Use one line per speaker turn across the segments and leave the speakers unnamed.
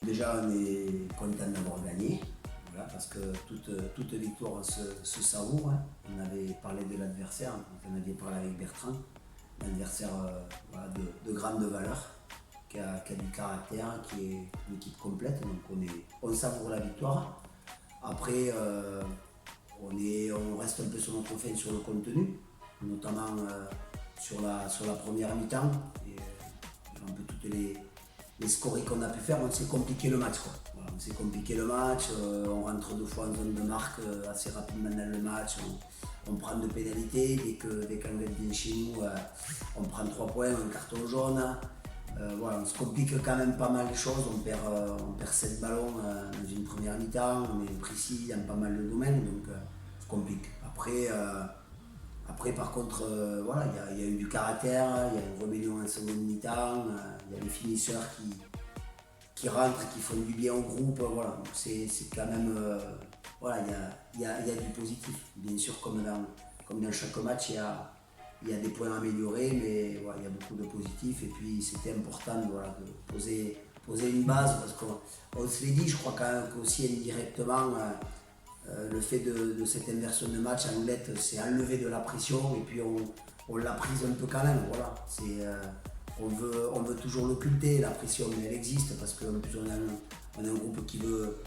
Déjà, on est content d'avoir gagné, voilà, parce que toute victoire se savoure, hein. On avait parlé de l'adversaire, on avait parlé avec Bertrand, l'adversaire voilà, de grande valeur, qui a du caractère, qui est une équipe complète, donc on savoure la victoire. Après, on reste un peu sur notre fin sur le contenu, notamment sur la première mi-temps, et un peu toutes les scories qu'on a pu faire. On s'est compliqué le match, quoi. Voilà, on s'est compliqué le match, on rentre 2 fois en zone de marque assez rapidement dans le match, on prend de pénalités, dès qu'on vient chez nous, on prend 3 points, un carton jaune. Voilà, on se complique quand même pas mal les choses, on perd 7 ballons dans une première mi-temps, on est précis dans pas mal de domaines, donc ça se complique. Après par contre, voilà, il y a eu du caractère, il y a une rébellion en seconde mi-temps, il y a les finisseurs qui rentrent, qui font du bien au groupe, voilà. Donc c'est quand même, voilà, il y a du positif. Bien sûr, comme dans chaque match, il y a des points à améliorer, mais voilà, il y a beaucoup de positifs. Et puis c'était important, voilà, de poser une base, parce qu'on se l'est dit, je crois quand même qu'aussi indirectement, le fait de cette inversion de match, Anglette s'est enlevé de la pression, et puis on l'a prise un peu quand même. Voilà. On veut toujours l'occulter, la pression, mais elle existe, parce qu'en plus on a un groupe qui veut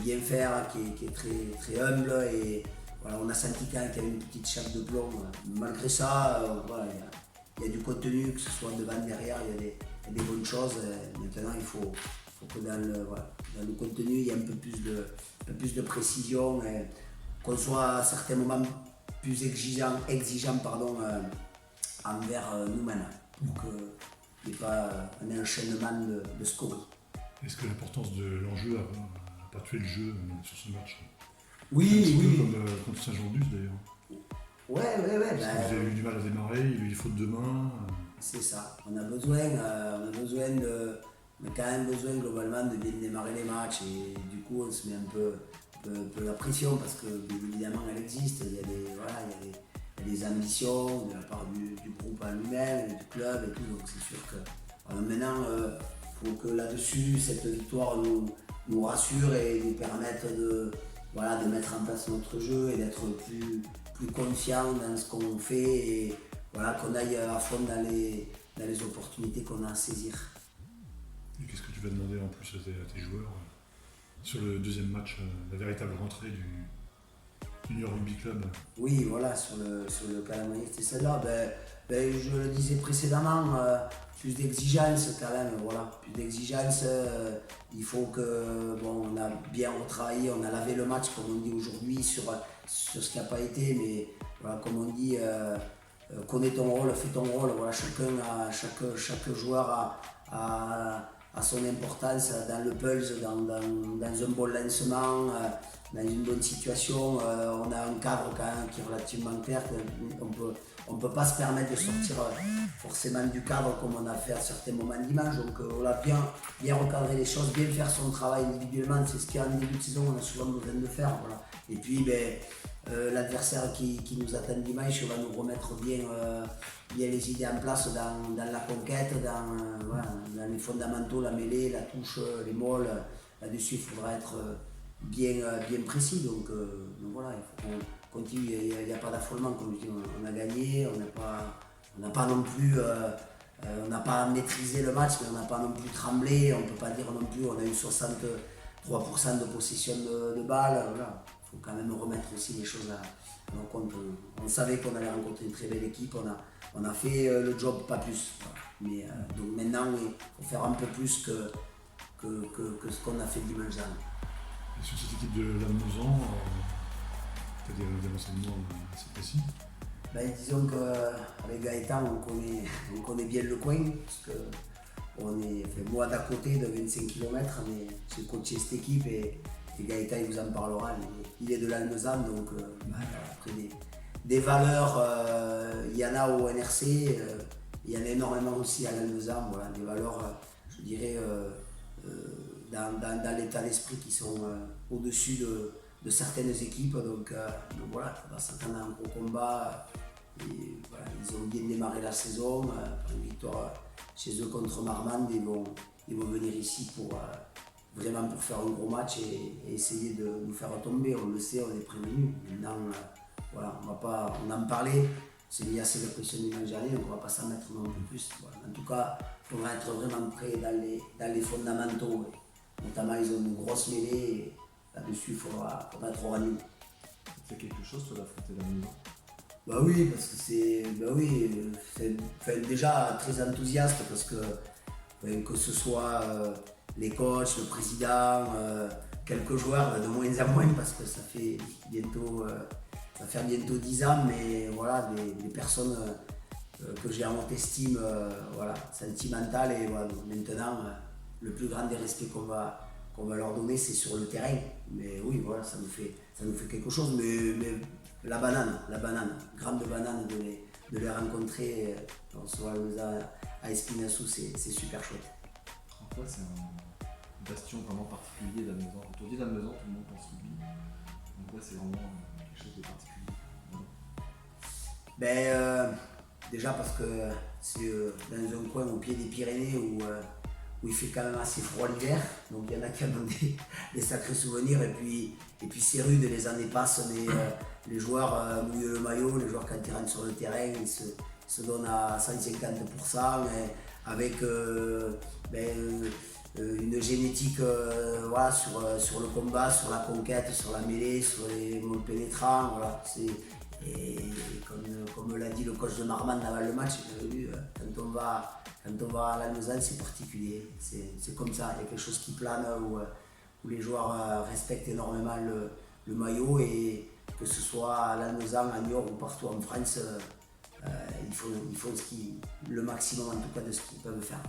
bien faire, qui est très, très humble, et voilà, on a senti quand même qu'il y avait une petite chape de plomb. Malgré ça, voilà, il y a du contenu, que ce soit devant, derrière, il y a des bonnes choses. Maintenant, il faut que dans le contenu, il y ait un peu plus de précision, et qu'on soit à certains moments plus exigeant pardon, envers nous-mêmes, pour qu'il n'y ait pas un enchaînement de scories.
Est-ce que l'importance de l'enjeu n'a pas tué le jeu sur ce match?
Oui,
un petit
oui.
peu comme contre Saint-Jean-Duz d'ailleurs.
Ouais.
Parce que vous avez eu du mal à démarrer, il y a eu des fautes de main.
C'est ça. On a quand même besoin globalement de bien démarrer les matchs, et du coup on se met un peu la pression, parce que bien évidemment elle existe. Il y a des ambitions de la part du groupe en lui-même, du club et tout. Donc c'est sûr que maintenant il faut que là-dessus cette victoire nous rassure et nous permette de mettre en place notre jeu et d'être plus confiant dans ce qu'on fait, et voilà, qu'on aille à fond dans les opportunités qu'on a à saisir.
Et qu'est-ce que tu vas demander en plus à tes joueurs sur le deuxième match, la véritable rentrée du Junior Rugby Club?
Oui, voilà, sur le calendrier, c'était celle-là. Je le disais précédemment, plus d'exigence quand même, voilà. Plus d'exigence, il faut que, bon, on a bien retravaillé, on a lavé le match, comme on dit aujourd'hui, sur ce qui n'a pas été, mais voilà, comme on dit, connais ton rôle, fais ton rôle, voilà, chaque joueur a son importance dans le pulse, dans un bon lancement, dans une bonne situation. On a un cadre quand même qui est relativement clair. On ne peut pas se permettre de sortir forcément du cadre comme on a fait à certains moments dimanche. Donc on a bien recadré les choses, bien faire son travail individuellement. C'est ce qu'en début de saison on a souvent besoin de faire. Voilà. Et puis l'adversaire qui nous attend dimanche va nous remettre bien les idées en place dans la conquête, dans les fondamentaux, la mêlée, la touche, les molles. Là-dessus, il faudra être bien précis. Donc voilà, il faut qu'on continue. Il n'y a pas d'affolement, comme je dis. On a gagné, on n'a pas non plus. On n'a pas maîtrisé le match, mais on n'a pas non plus tremblé. On ne peut pas dire non plus on a eu 63% de possession de balles. Voilà. Il faut quand même remettre aussi les choses en compte. On savait qu'on allait rencontrer une très belle équipe, on a fait le job, pas plus. Voilà. Mais donc maintenant, il faut faire un peu plus que ce qu'on a fait dimanche dernier.
Et sur cette équipe de Lannemezan, tu as des renseignements assez précis?
Disons qu'avec Gaëtan, on connaît bien le coin, parce que moi d'à côté de 25 km, mais j'ai coaché cette équipe, et Gaëtan il vous en parlera, il est de Lannemezan, donc après des valeurs, il y en a au NRC, il y en a énormément aussi à Lannemezan, voilà, des valeurs, je dirais, dans l'état d'esprit qui sont au-dessus de certaines équipes, donc voilà, on va s'attendre à un gros combat. Et voilà, ils ont bien démarré la saison, une victoire chez eux contre Marmande, ils vont venir ici vraiment pour faire un gros match et essayer de nous faire tomber. On le sait, on est prévenu. Maintenant, voilà, on en parlait. C'est mis assez de pression dimanche dernier, donc on ne va pas s'en mettre non plus plus. Voilà. En tout cas, il faudra être vraiment prêt dans les fondamentaux. Notamment, ils ont une grosse mêlée. Et là-dessus, il faudra être au rendez-vous.
C'est quelque chose, toi, d'affronter la maison?
Bah oui, parce que c'est déjà très enthousiaste parce que ce soit les coachs, le président, quelques joueurs, de moins en moins parce que ça fait bientôt 10 ans, mais voilà, des personnes que j'ai en haute estime, voilà, sentimentale, et voilà, donc maintenant le plus grand des respects qu'on va leur donner, c'est sur le terrain. Mais oui, voilà, ça nous fait quelque chose. Mais la banane, grande banane de les rencontrer, on se voit à Espinassou, c'est super chouette.
En fait, c'est un bastion vraiment particulier d'Almezan. Quand on dit d'Almezan, tout le monde pense rugby. Donc là, c'est vraiment quelque chose de particulier.
Déjà parce que c'est dans un coin au pied des Pyrénées où il fait quand même assez froid l'hiver, donc il y en a qui ont des sacrés souvenirs, et puis c'est rude, les années passent, mais les joueurs mouillent le maillot, les joueurs quand ils rentrent sur le terrain, ils se donnent à 150%, avec une génétique voilà, sur le combat, sur la conquête, sur la mêlée, sur les mots pénétrants, voilà. Et comme l'a dit le coach de Marmande avant le match, quand on va à l'Almezan, c'est particulier. C'est comme ça, il y a quelque chose qui plane où les joueurs respectent énormément le maillot, et que ce soit à l'Almezan, à Niort ou partout en France, ils font le maximum en tout cas de ce qu'ils peuvent faire.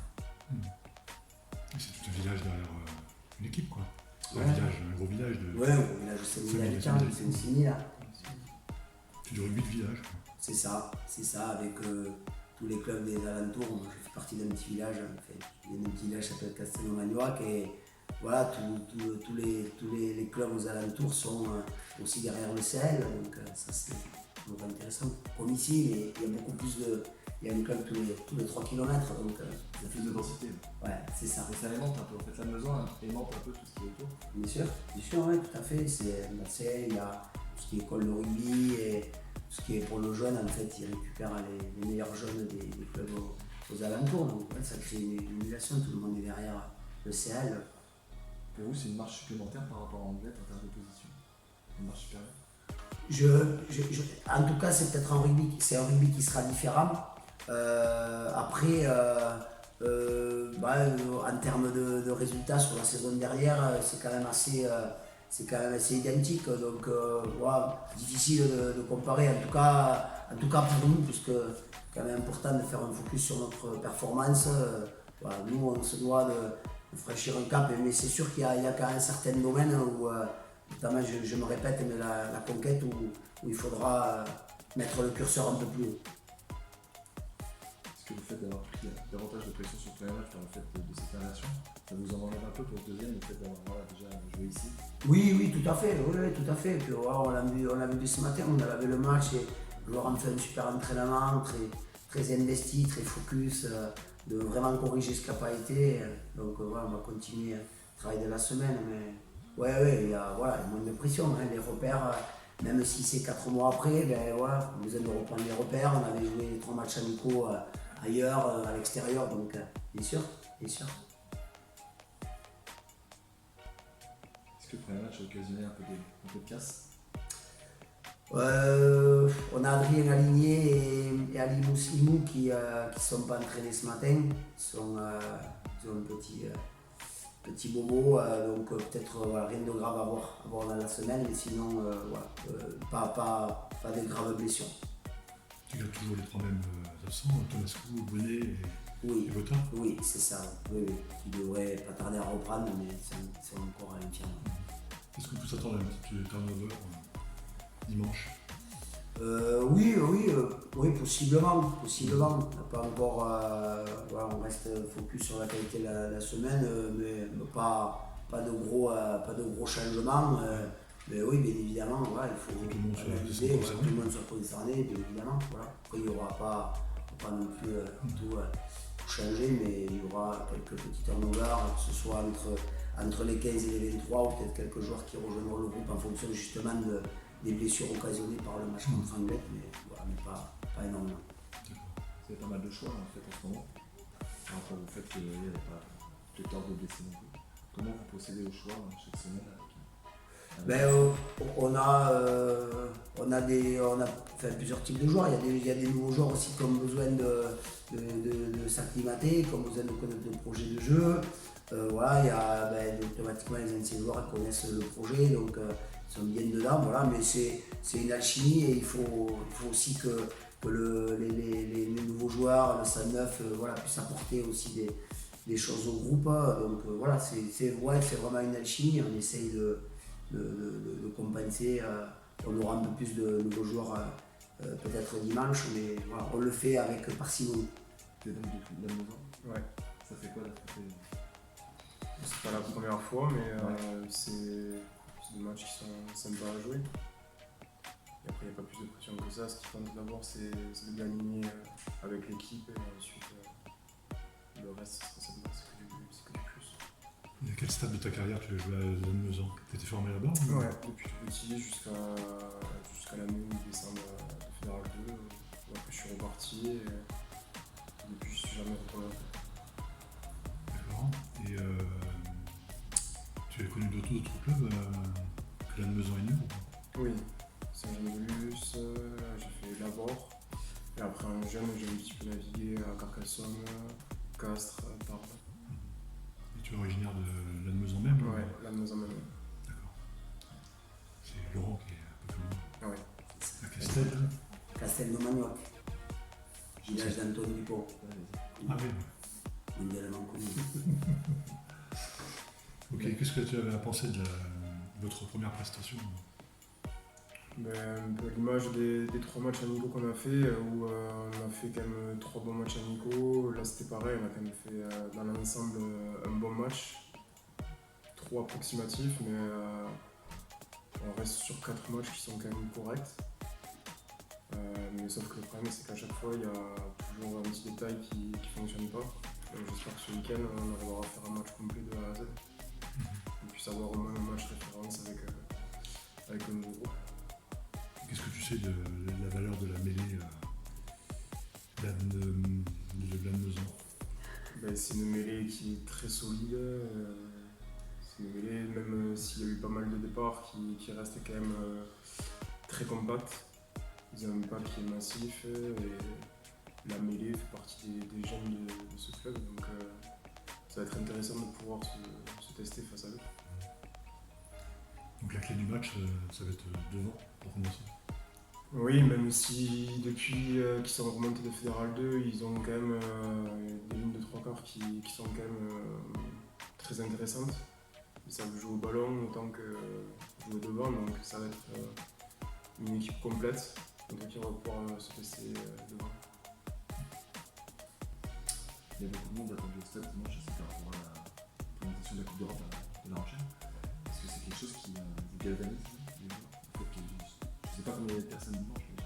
C'est tout un village derrière une équipe, quoi.
Ouais.
Un gros village de.
Ouais, un gros village de 5000 habitants, c'est une 6000 là.
C'est du rugby de village, quoi.
C'est ça, avec tous les clubs des alentours. Moi, je fais partie d'un petit village, en fait. Il y a un petit village qui s'appelle Castelnau-Magnoac, et voilà, tous les clubs aux alentours sont aussi derrière le CL, donc ça c'est intéressant. Comme ici, mais il y a beaucoup plus il y a un club tous les 3 km, donc
Il y a plus de densité.
ouais, c'est ça.
Et ça aimante un peu. En fait, l'Almezan aimante un peu tout ce qui est autour.
Bien sûr, ouais, tout à fait. C'est il y a tout ce qui est école de rugby, et tout ce qui est pour le jeune, en fait, ils récupèrent les meilleurs jeunes des clubs aux alentours, donc ouais, ça crée une émulation, tout le monde est derrière le CL.
Pour vous, c'est une marche supplémentaire par rapport à Anglet en termes de position? Une marche supérieure?
En tout cas, c'est peut-être un rugby qui sera différent. Après, en termes de résultats sur la saison dernière, c'est quand même assez identique. Donc, voilà, difficile de comparer. En tout cas pour nous, puisque c'est quand même important de faire un focus sur notre performance. Voilà, nous, on se doit de franchir un cap, mais c'est sûr qu'il y a quand même certains domaines où, notamment, je me répète, mais la conquête où il faudra mettre le curseur un peu plus haut.
Est-ce que le fait d'avoir pris davantage de pression sur le premier match par le fait de cette relation, ça vous en enlève un peu pour le deuxième, le fait d'avoir déjà joué ici?
Oui, tout à fait. Oui, tout à fait. Puis, voilà, on l'a vu ce matin, on a lavé le match, et le joueur a fait un super entraînement, très investi, très focus, de vraiment corriger ce qui n'a pas été. Donc voilà, on va continuer le travail de la semaine. Mais il y a moins de pression, hein, les repères. Même si c'est 4 mois après, voilà, on a besoin de reprendre les repères. On avait joué 3 matchs amicaux ailleurs, à l'extérieur, donc bien sûr.
Est-ce que le premier match a occasionné un peu de casse?
On a Adrien Aligné et Ali Mouslimou qui ne sont pas entraînés ce matin. Ils ont un petit bobo, donc peut-être rien de grave à voir dans la semaine, mais sinon pas de graves blessures.
Tu gardes toujours les 3 mêmes absents, Tomascu, Bonnet et Botin?
Oui, c'est ça. Oui. Qui devrait pas tarder à reprendre, mais c'est encore à l'infirme.
Est-ce qu'on peut s'attendre à une petite turnover dimanche?
Oui, possiblement. On n'a pas encore, on reste focus sur la qualité de la semaine, mais pas de gros changements. Mais oui, bien évidemment, il faut analyser, que tout le monde soit concerné, bien évidemment. Voilà. Après, il n'y aura pas non plus tout changer, mais il y aura quelques petits turnovers, que ce soit entre les 15 et les 23, ou peut-être quelques joueurs qui rejoindront le groupe en fonction justement des blessures occasionnées par le match contre Anglet, mais, voilà, mais pas énormément.
Vous avez pas mal de choix en fait en ce moment, par rapport au fait qu'il n'y avait pas pléthore de blessés non plus. Comment vous procédez au choix chaque semaine
On a plusieurs types de joueurs. Il y a des nouveaux joueurs aussi qui ont besoin de s'acclimater, qui ont besoin de connaître le projet de jeu. Voilà, il y a automatiquement les anciens joueurs qui connaissent le projet, donc ils sont bien dedans. Voilà, mais c'est une alchimie et il faut aussi que les nouveaux joueurs, le stade neuf, puissent apporter aussi des choses au groupe. Donc voilà, c'est vraiment une alchimie. On essaye de compenser. On aura un peu plus de nouveaux joueurs peut-être dimanche, mais voilà, on le fait avec parcimonie.
Tu es donc depuis la maison.
Ouais.
Ça fait quoi d'affronter
C'est pas la première fois, mais c'est des matchs qui sont sympas à jouer. Et après, il n'y a pas plus de pression que ça. Ce qui compte d'abord, c'est de gagner avec l'équipe et ensuite le reste, c'est sympa, c'est que du plus.
Et à quel stade de ta carrière tu as joué à Lannemezan? Tu étais formé là-bas?
Ouais, depuis tout petit jusqu'à l'année où je descends de Fédéral 2. Après, je suis reparti et depuis, je suis jamais retourné.
D'accord. Et tu as connu d'autres clubs que Lannemezan et Nîmes ou pas?
Oui, Saint-Jean-de-Luz, j'ai fait Lavore. Et après, en jeune, j'ai un petit peu navigué à Carcassonne, Castres, Tarbes.
Et tu es originaire de Lannemezan même?
Ouais, la maison même.
D'accord. C'est Laurent qui est un peu plus loin.
Ouais.
À Castel?
Castelnau-Magnoac, village d'Antoine Dupont,
Ah oui.
mondialement connu.
Ok, qu'est-ce que tu avais à penser de votre première prestation?
Un peu à l'image des 3 matchs amicaux qu'on a fait, où on a fait quand même 3 bons matchs amicaux. Là c'était pareil, on a quand même fait dans l'ensemble un bon match. 3 approximatifs, mais on reste sur 4 matchs qui sont quand même corrects. Mais sauf que le problème c'est qu'à chaque fois il y a toujours un petit détail qui ne fonctionne pas. Donc j'espère que ce week-end on arrivera à faire un match complet de A à Z. On puisse avoir au moins un match référence avec le nouveau groupe.
Qu'est-ce que tu sais de la valeur de la mêlée de Lannemezan?
C'est une mêlée qui est très solide. C'est une mêlée, même s'il y a eu pas mal de départs, qui reste quand même très compacte. Ils ont un impact qui est massif et la mêlée fait partie des jeunes de ce club. Donc ça va être intéressant de pouvoir se tester face à eux.
Donc la clé du match, ça va être devant pour commencer.
Oui, même si depuis qu'ils sont remontés de Fédéral 2, ils ont quand même des lignes de 3 quarts qui sont quand même très intéressantes. Ils savent jouer au ballon autant que jouer devant, donc ça va être une équipe complète. Donc on va pouvoir se tester devant.
Il y a beaucoup de monde attendu au stade dimanche, c'est par rapport à la présentation de la Coupe d'Europe de La Rochelle. Est-ce que c'est quelque chose qui vous galvanise les joueurs? En fait, je ne sais pas combien il y a de personnes dimanche, mais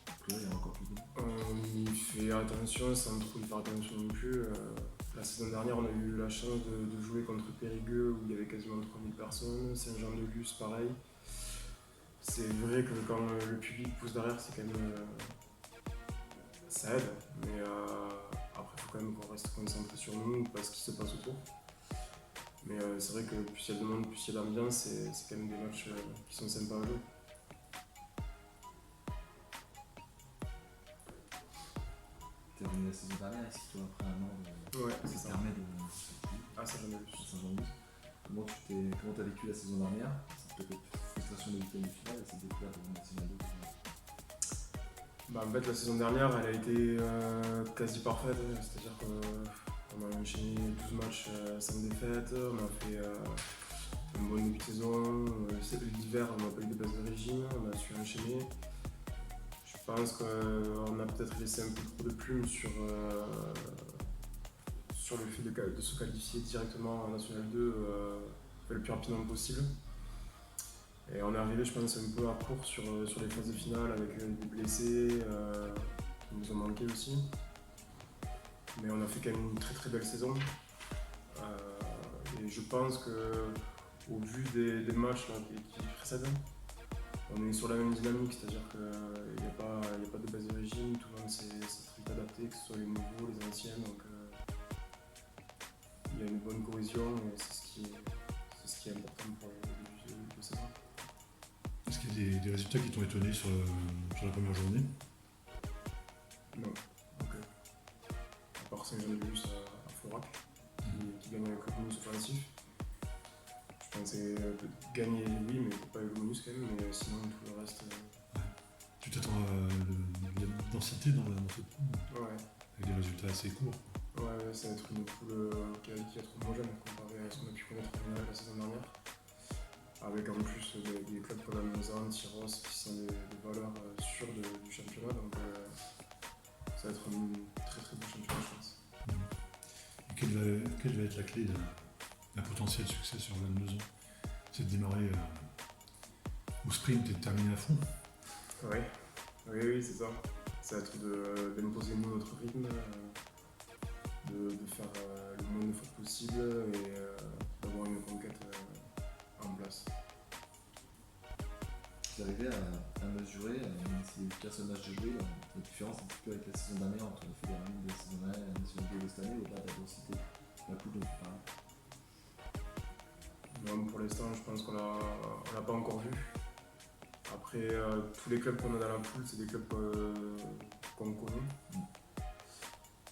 a priori, il y a encore plus de monde.
On y fait attention sans trop y faire attention non plus. La saison dernière, on a eu la chance de jouer contre Périgueux où il y avait quasiment 3000 personnes. Saint-Jean-de-Luz, pareil. C'est vrai que quand le public pousse derrière, c'est quand même. Ça aide, mais après, il faut quand même qu'on reste concentré sur nous, pas ce qui se passe autour. Mais c'est vrai que plus il y a de monde, plus il y a d'ambiance, c'est quand même des matchs qui sont sympas à jouer.
Tu es revenu la saison dernière, est-ce que toi, après un an,
Ouais,
ça
c'est ça.
permet de
Ah, ça j'en ai
à
vu.
Saint-Jean-de-Luz? Comment tu as vécu la saison dernière? C'est peut-être frustration de huitième de finale et cette découverte de National 2.
En fait, la saison dernière, elle a été quasi parfaite, c'est-à-dire qu'on a enchaîné 12 matchs sans défaite, on a fait un bon début de saison, l'hiver, on n'a pas eu de baisse de régime, on a su enchaîner. Je pense qu'on a peut-être laissé un peu trop de plumes sur le fait de se qualifier directement en National 2 le plus rapidement possible. Et on est arrivé, je pense, un peu à court sur les phases de finale avec des blessés qui nous ont manqué aussi. Mais on a fait quand même une très très belle saison. Et je pense que au vu des matchs là, qui précèdent, on est sur la même dynamique, c'est-à-dire qu'il n'y a pas de base de régime, tout le monde s'est très vite adapté, que ce soit les nouveaux, les anciens, donc il y a une bonne cohésion et c'est ce qui est important pour le début de saison.
Est-ce qu'il y a des résultats qui t'ont étonné sur la première journée?
Non, donc, à part Saint-Jean-de-Luz à Florac, qui gagne avec le bonus offensif. Je pensais gagner, oui, mais pas avec le bonus quand même, mais sinon tout le reste.
Tu t'attends à de la densité dans cette poule,
Ouais.
avec des résultats assez courts.
Ouais, ça va être une poule qui va être homogène comparé à ce qu'on a pu connaître la saison dernière. Avec en plus des clubs comme Lausanne, Tyros, qui sont des valeurs sûres du championnat, donc ça va être un très très beau championnat, je pense.
Et quelle va être la clé d'un potentiel succès sur 22 ans? C'est de démarrer au sprint et de terminer à fond.
Oui, c'est ça. Ça va être d'imposer nous notre rythme, de faire le moins de fautes possible et d'avoir une conquête en place.
Vous arrivez à mesurer, même si c'est qu'un seul match de jouer, la différence un petit peu avec la saison dernière entre le fédéral de la saison dernière et la nationale de cette année, au-delà de la densité de la poule dont tu parles?
Non, pour l'instant, je pense qu'on l'a pas encore vu. Après, tous les clubs qu'on a dans la poule, c'est des clubs qu'on connaît.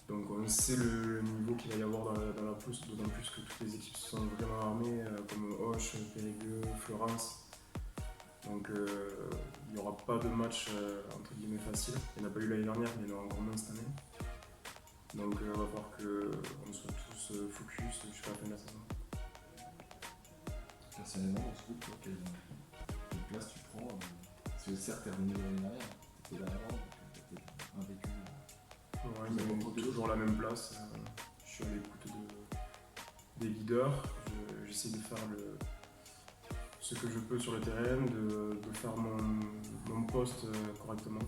Donc on sait le niveau qu'il va y avoir dans la poule, d'autant plus que toutes les équipes sont vraiment armées, comme Auch, Périgueux, Florence. Donc il n'y aura pas de match entre guillemets facile. Il n'y en a pas eu l'année dernière, mais il y en aura encore moins cette année. Donc il va falloir qu'on soit tous focus jusqu'à la fin de la saison.
Personnellement, dans ce groupe, toi, quelle place tu prends parce que certes, t'es revenu l'année dernière, t'étais là avant, donc t'as peut-être un vécu.
Ouais, mais toujours la même place. Je suis à l'écoute des leaders. J'essaie de faire ce que je peux sur le terrain, de faire mon poste correctement.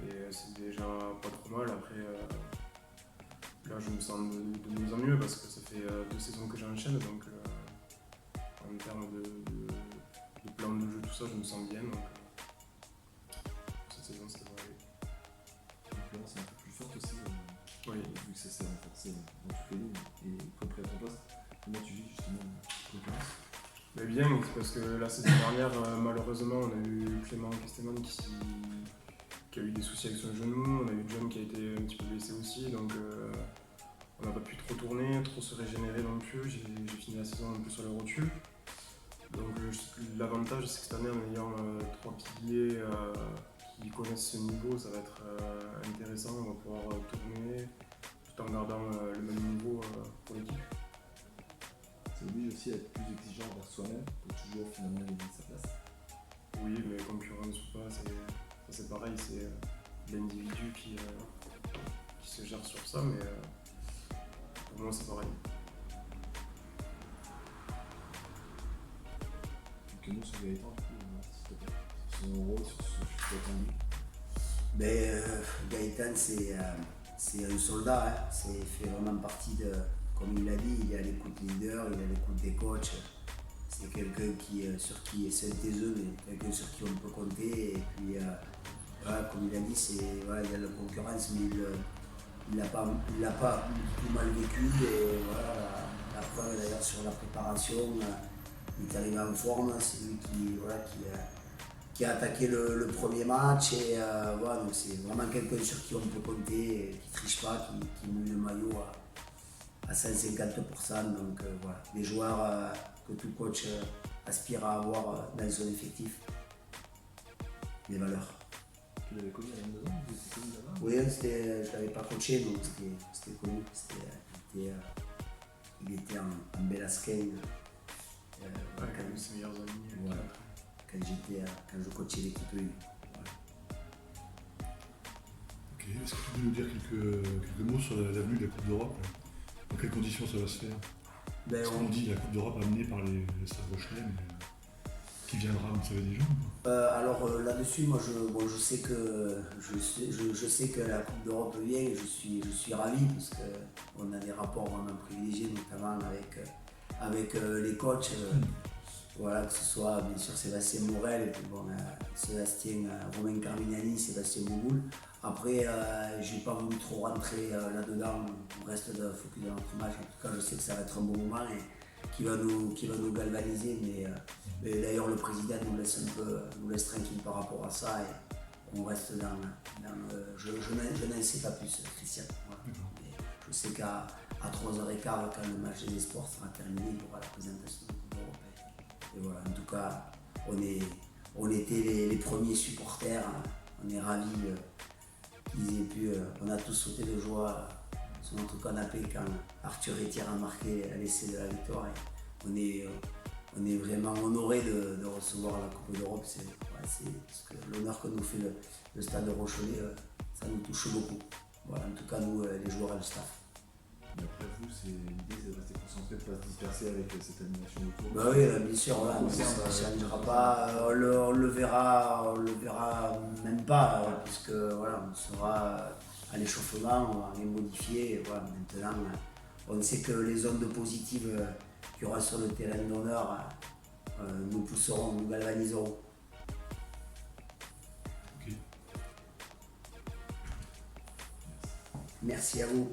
Et c'est déjà pas trop mal. Après, là, je me sens de mieux en mieux parce que ça fait 2 saisons que j'enchaîne. Donc, en termes de plan de jeu, tout ça, je me sens bien. Donc, cette saison, ça devrait aller.
L'influence est un peu plus forte aussi,
Oui.
vu que ça s'est renforcé dans toutes les lignes. Et compris à ton poste, comment tu vis justement la concurrence?
Mais bien, c'est parce que la saison dernière, malheureusement, on a eu Clément Kesteman qui a eu des soucis avec son genou, on a eu John qui a été un petit peu blessé aussi, donc on n'a pas pu trop tourner, trop se régénérer non plus. J'ai fini la saison un peu sur les rotules. Donc l'avantage, c'est que cette année, en ayant 3 piliers qui connaissent ce niveau, ça va être intéressant, on va pouvoir tourner tout en gardant le même niveau pour l'équipe.
Ça oblige aussi à être plus exigeant envers soi-même pour toujours finalement gagner sa place.
Oui, mais concurrence ou pas, c'est pareil, c'est l'individu qui se gère sur ça, mais pour moi c'est pareil.
Donc nous sur Gaëtan, du coup, s'il te plaît, sur son rôle, sur ce que tu attendu.
Mais Gaëtan, c'est un soldat, hein. C'est fait vraiment partie de, comme il l'a dit, il est à l'écoute des leaders, il est à l'écoute des coachs. C'est quelqu'un sur qui est synthézeux, mais quelqu'un sur qui on peut compter. Et puis, voilà, comme il a dit, il y a la concurrence, mais il l'a pas tout mal vécu. Et voilà, la preuve d'ailleurs sur la préparation, il est arrivé en forme, c'est lui qui a attaqué le premier match. Et voilà, donc c'est vraiment quelqu'un sur qui on peut compter, qui ne triche pas, qui mouille le maillot à 150%. Donc voilà, des joueurs que tout coach aspire à avoir dans son effectif. Des valeurs.
Tu l'avais connu à 22 ans, vous étiez connu là-bas?
Oui, je ne l'avais pas coaché, donc c'était connu. Il était en Belasken.
Quand même ses meilleurs amis.
Voilà. Quand je coachais l'équipe U. Voilà.
Ok, est-ce que tu peux nous dire quelques mots sur l'avenue de la Coupe d'Europe? Dans quelles conditions ça va se faire?
Ben,
Parce qu'on dit la Coupe d'Europe amenée par les Stade Rochelais, mais qui viendra, vous savez déjà ou pas
Alors là-dessus, moi je sais que la Coupe d'Europe vient et je suis ravi parce qu'on a des rapports vraiment privilégiés, notamment avec les coachs. Voilà, que ce soit bien sûr Sébastien Morel, et puis bon, Romain Carmignani, Sébastien Bouboul. Après, j'ai pas voulu trop rentrer là-dedans, on reste focus dans notre match. En tout cas, je sais que ça va être un bon moment et qui va nous galvaniser. Mais d'ailleurs, le président nous laisse tranquille par rapport à ça et on reste je n'en sais pas plus, Christian. Voilà. Mais je sais qu'à 3h15, quand le match des sports sera terminé, il y aura la présentation de la Coupe d'Europe. Et voilà, en tout cas, on était les premiers supporters, hein. On est ravis qu'ils aient pu. On a tous sauté de joie sur notre canapé quand Arthur Etienne a marqué l'essai de la victoire. Et on est vraiment honorés de recevoir la Coupe d'Europe. C'est parce que l'honneur que nous fait le stade de Rochelet, ça nous touche beaucoup. Voilà, en tout cas, nous, les joueurs et le staff.
Mais après vous, l'idée c'est de rester concentré, de ne pas se disperser avec cette animation autour.
Bah oui, bien sûr, voilà, on ne changera pas, on le verra même pas, puisque voilà, on sera à l'échauffement, on va les modifier. Et voilà, maintenant, on sait que les ondes positives qu'il y aura sur le terrain d'honneur nous pousseront, nous galvaniseront.
Ok.
Merci à vous.